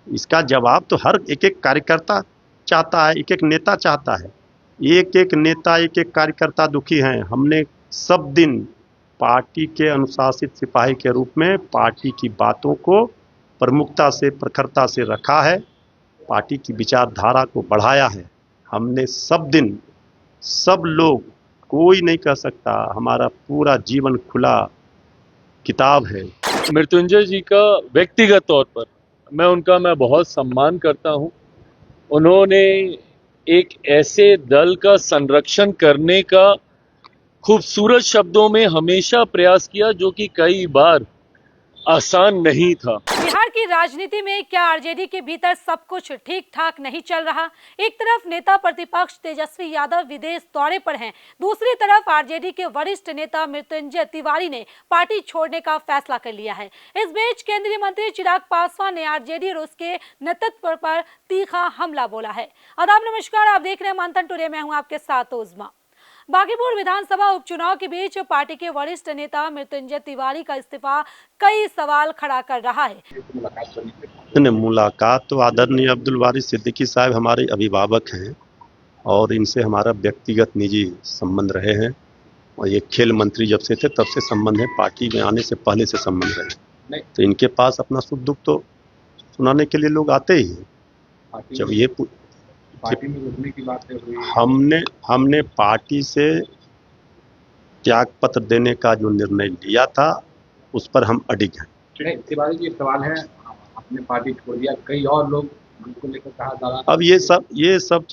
इसका जवाब तो हर एक एक कार्यकर्ता चाहता है, एक एक नेता चाहता है। एक एक नेता, एक एक कार्यकर्ता दुखी हैं। हमने सब दिन पार्टी के अनुशासित सिपाही के रूप में पार्टी की बातों को प्रमुखता से, प्रखरता से रखा है, पार्टी की विचारधारा को बढ़ाया है। हमने सब दिन, सब लोग, कोई नहीं कह सकता, हमारा पूरा जीवन खुला किताब है। मृत्युंजय जी का व्यक्तिगत तौर पर मैं बहुत सम्मान करता हूं। उन्होंने एक ऐसे दल का संरक्षण करने का खूबसूरत शब्दों में हमेशा प्रयास किया जो कि कई बार आसान नहीं था। बिहार की राजनीति में क्या आरजेडी के भीतर सब कुछ ठीक ठाक नहीं चल रहा? एक तरफ नेता प्रतिपक्ष तेजस्वी यादव विदेश दौरे पर हैं, दूसरी तरफ आरजेडी के वरिष्ठ नेता मृत्युंजय तिवारी ने पार्टी छोड़ने का फैसला कर लिया है। इस बीच केंद्रीय मंत्री चिराग पासवान ने आरजेडी और उसके नेतृत्व पर तीखा हमला बोला है। आदाब, नमस्कार, आप देख रहे हैं मंथन टुडे, मैं हूं आपके साथ उस्मा। बागीपुर विधानसभा उपचुनाव के बीच पार्टी के वरिष्ठ नेता मृत्युंजय तिवारी का इस्तीफा कई सवाल खड़ा कर रहा है। मुलाकात तो आदरणीय अब्दुल वारिस सिद्दीकी साहब हमारे अभिभावक हैं और इनसे हमारा व्यक्तिगत निजी संबंध रहे हैं और ये खेल मंत्री जब से थे तब से संबंध है, पार्टी में आने से पहले से संबंध रहे। तो इनके पास अपना सुख दुख तो सुनाने के लिए लोग आते ही हैं। जब ये पार्टी में रुकने की बात हुई, हमने पार्टी से त्याग पत्र देने का जो निर्णय लिया था उस पर हम अडिग हैं। तिवारी जी, सवाल है, आपने पार्टी छोड़ दिया, कई और लोग उनको लेकर कहा जा रहा। अब ये सब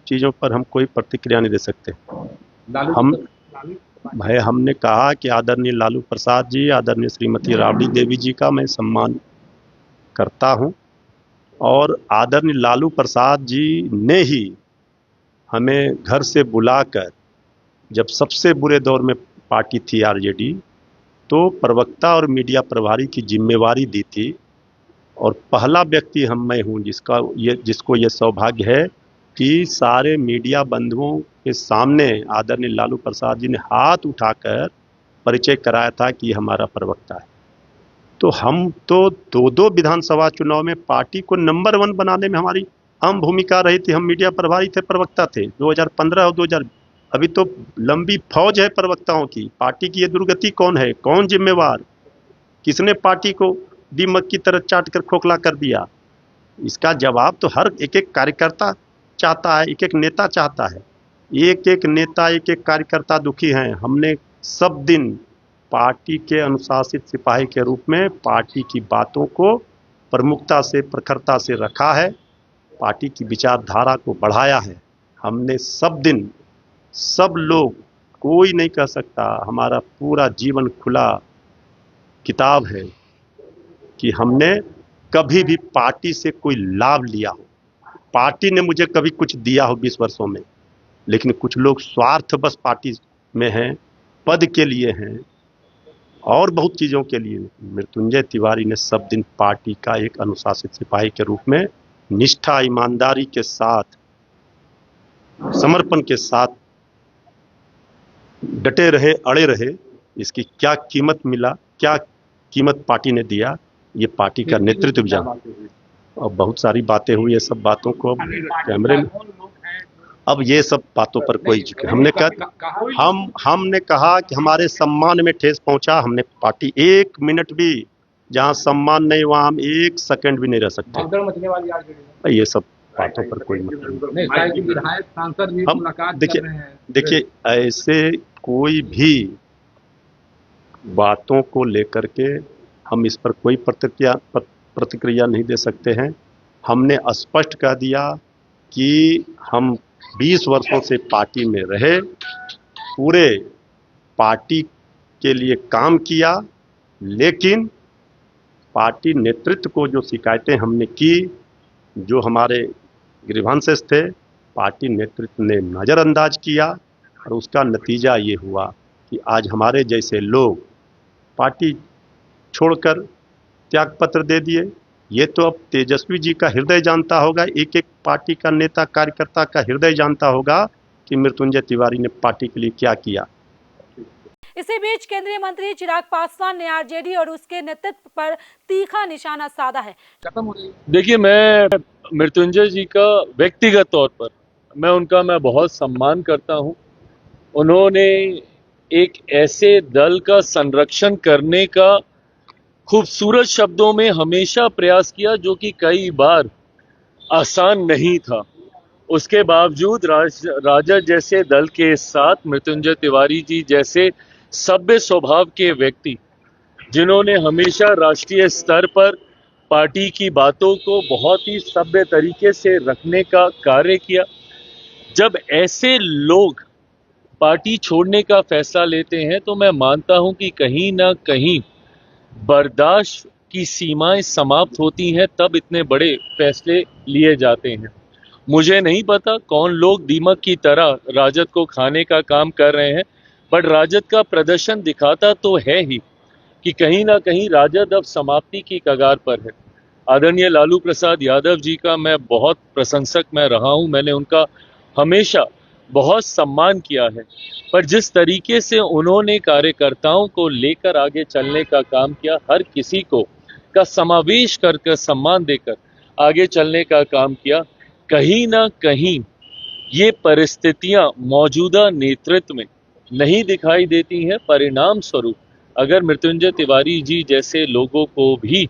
चीजों पर हम कोई प्रतिक्रिया नहीं दे सकते। हमने कहा कि आदरणीय लालू प्रसाद जी, आदरणीय श्रीमती राबड़ी देवी जी का मैं सम्मान करता हूं और आदरणीय लालू प्रसाद जी ने ही हमें घर से बुलाकर, जब सबसे बुरे दौर में पार्टी थी आरजेडी, तो प्रवक्ता और मीडिया प्रभारी की जिम्मेवारी दी थी और पहला व्यक्ति मैं हूं जिसको ये सौभाग्य है कि सारे मीडिया बंधुओं के सामने आदरणीय लालू प्रसाद जी ने हाथ उठाकर परिचय कराया था कि हमारा प्रवक्ता है। तो हम तो दो विधानसभा चुनाव में पार्टी को नंबर 1 बनाने में हमारी अहम भूमिका रही थी। हम मीडिया प्रभारी थे, प्रवक्ता थे 2015 और 2000। अभी तो लंबी फौज है प्रवक्ताओं की। पार्टी की ये दुर्गति कौन है, कौन जिम्मेवार, किसने पार्टी को दीमक की तरह चाट कर खोखला कर दिया? इसका जवाब तो हर एक एक कार्यकर्ता चाहता है, एक एक नेता चाहता है। एक एक नेता, एक एक कार्यकर्ता दुखी हैं। हमने सब दिन पार्टी के अनुशासित सिपाही के रूप में पार्टी की बातों को प्रमुखता से, प्रखरता से रखा है, पार्टी की विचारधारा को बढ़ाया है। हमने सब दिन, सब लोग, कोई नहीं कह सकता, हमारा पूरा जीवन खुला किताब है कि हमने कभी भी पार्टी से कोई लाभ लिया हो, पार्टी ने मुझे कभी कुछ दिया हो 20 वर्षों में। लेकिन कुछ लोग स्वार्थ बस पार्टी में हैं, पद के लिए हैं और बहुत चीज़ों के लिए। मृत्युंजय तिवारी ने सब दिन पार्टी का एक अनुशासित सिपाही के रूप में निष्ठा, ईमानदारी के साथ, समर्पण के साथ डटे रहे, अड़े रहे। इसकी क्या कीमत मिला, क्या कीमत पार्टी ने दिया, ये पार्टी का नेतृत्व भी जाना। और बहुत सारी बातें हुई, ये सब बातों को अब कैमरे में, अब ये सब बातों पर कोई हमने कहा कि हमारे सम्मान में ठेस पहुंचा। हमने पार्टी 1 मिनट भी, जहां सम्मान नहीं वहां हम 1 सेकंड भी नहीं रह सकते। ये सब बातों पर कोई मतलब नहीं। देखिए ऐसे कोई भी बातों को लेकर के हम इस पर कोई प्रतिक्रिया नहीं दे सकते हैं। हमने स्पष्ट कह दिया कि हम 20 वर्षों से पार्टी में रहे, पूरे पार्टी के लिए काम किया, लेकिन पार्टी नेतृत्व को जो शिकायतें हमने की, जो हमारे ग्रीवांसेस थे, पार्टी नेतृत्व ने नज़रअंदाज किया और उसका नतीजा ये हुआ कि आज हमारे जैसे लोग पार्टी छोड़कर त्यागपत्र दे दिए। ये तो अब तेजस्वी जी का हृदय जानता होगा, एक एक पार्टी का नेता कार्यकर्ता का हृदय जानता होगा कि मृत्युंजय तिवारी ने पार्टी के लिए क्या किया। इसी बीच केंद्रीय मंत्री चिराग पासवान ने आरजेडी और उसके नेतृत्व पर तीखा निशाना साधा है। खत्म हो रही है। देखिए, मैं मृत्युंजय जी का व्यक्तिगत तौर पर मैं बहुत सम्मान करता हूं। उन्होंने एक ऐसे दल का संरक्षण करने का खूबसूरत शब्दों में हमेशा प्रयास किया जो कि कई बार आसान नहीं था। उसके बावजूद राजद जैसे दल के साथ मृत्युंजय तिवारी जी जैसे सभ्य स्वभाव के व्यक्ति, जिन्होंने हमेशा राष्ट्रीय स्तर पर पार्टी की बातों को बहुत ही सभ्य तरीके से रखने का कार्य किया, जब ऐसे लोग पार्टी छोड़ने का फैसला लेते हैं तो मैं मानता हूं कि कहीं ना कहीं बर्दाश्त की सीमाएं समाप्त होती हैं, तब इतने बड़े फैसले लिए जाते हैं। मुझे नहीं पता कौन लोग दीमक की तरह राजद को खाने का काम कर रहे हैं, बट राजद का प्रदर्शन दिखाता तो है ही कि कहीं ना कहीं राजद अब समाप्ति की कगार पर है। आदरणीय लालू प्रसाद यादव जी का मैं बहुत प्रशंसक मैं रहा हूं, मैंने उनका हमेशा बहुत सम्मान किया है, पर जिस तरीके से उन्होंने कार्यकर्ताओं को लेकर आगे चलने का काम किया, हर किसी को का समावेश करके सम्मान देकर आगे चलने का काम किया, कहीं ना कहीं ये परिस्थितियां मौजूदा नेतृत्व में नहीं दिखाई देती हैं। परिणाम स्वरूप अगर मृत्युंजय तिवारी जी जैसे लोगों को भी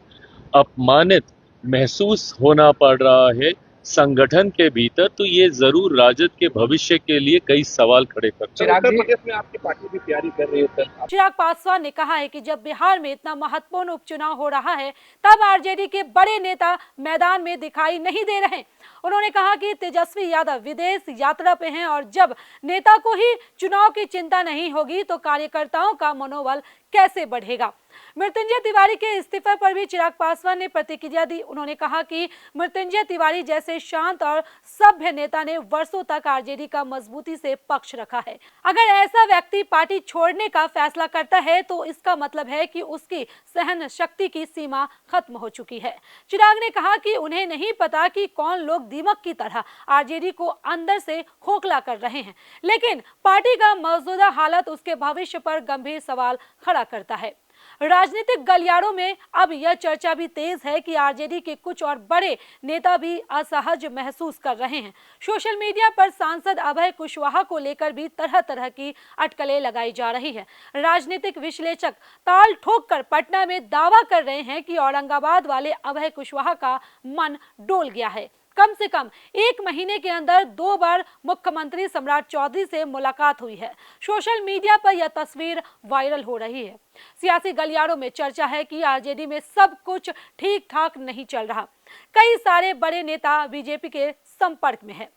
अपमानित महसूस होना पड़ रहा है संगठन के भीतर, तो ये जरूर राजद के भविष्य के लिए कई सवाल खड़े करता है। उत्तर प्रदेश में आपकी पार्टी भी तैयारी कर रही है सर। चिराग पासवान ने कहा है कि जब बिहार में इतना महत्वपूर्ण उपचुनाव हो रहा है तब आरजेडी के बड़े नेता मैदान में दिखाई नहीं दे रहे। उन्होंने कहा कि तेजस्वी यादव विदेश यात्रा पे हैं और जब नेता को ही चुनाव की चिंता नहीं होगी तो कार्यकर्ताओं का मनोबल कैसे बढ़ेगा। मृत्युंजय तिवारी के इस्तीफे पर भी चिराग पासवान ने प्रतिक्रिया दी। उन्होंने कहा कि मृत्युंजय तिवारी जैसे शांत और सभ्य नेता ने वर्षों तक आरजेडी का मजबूती से पक्ष रखा है। अगर ऐसा व्यक्ति पार्टी छोड़ने का फैसला करता है तो इसका मतलब है कि उसकी सहन शक्ति की सीमा खत्म हो चुकी है। चिराग ने कहा कि उन्हें नहीं पता कि कौन लोग दीमक की तरह आरजेडी को अंदर से खोखला कर रहे हैं, लेकिन पार्टी का मौजूदा हालत उसके भविष्य पर गंभीर सवाल खड़ा करता है। राजनीतिक गलियारों में अब यह चर्चा भी तेज है कि आरजेडी के कुछ और बड़े नेता भी असहज महसूस कर रहे हैं। सोशल मीडिया पर सांसद अभय कुशवाहा को लेकर भी तरह तरह की अटकलें लगाई जा रही है। राजनीतिक विश्लेषक ताल ठोककर पटना में दावा कर रहे हैं कि औरंगाबाद वाले अभय कुशवाहा का मन डोल गया है। कम से कम 1 महीने के अंदर 2 बार मुख्यमंत्री सम्राट चौधरी से मुलाकात हुई है। सोशल मीडिया पर यह तस्वीर वायरल हो रही है। सियासी गलियारों में चर्चा है कि आरजेडी में सब कुछ ठीक ठाक नहीं चल रहा। कई सारे बड़े नेता बीजेपी के संपर्क में हैं।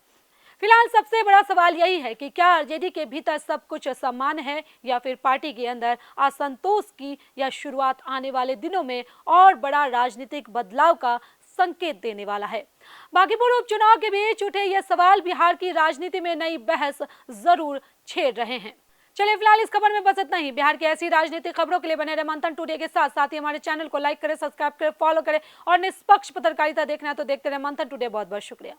फिलहाल सबसे बड़ा सवाल यही है कि क्या आरजेडी के भीतर सब कुछ समान है या फिर पार्टी के अंदर असंतोष की यह शुरुआत आने वाले दिनों में और बड़ा राजनीतिक बदलाव का संकेत देने वाला है। बागीपुर उपचुनाव के बीच उठे ये सवाल बिहार की राजनीति में नई बहस जरूर छेड़ रहे हैं। चलिए फिलहाल इस खबर में बस इतना ही। बिहार की ऐसी राजनीतिक खबरों के लिए बने रहे मंथन टुडे के साथ ही हमारे चैनल को लाइक करें, सब्सक्राइब करें, फॉलो करें और निष्पक्ष पत्रकारिता देखना है तो देखते रहे मंथन टुडे। बहुत बहुत शुक्रिया।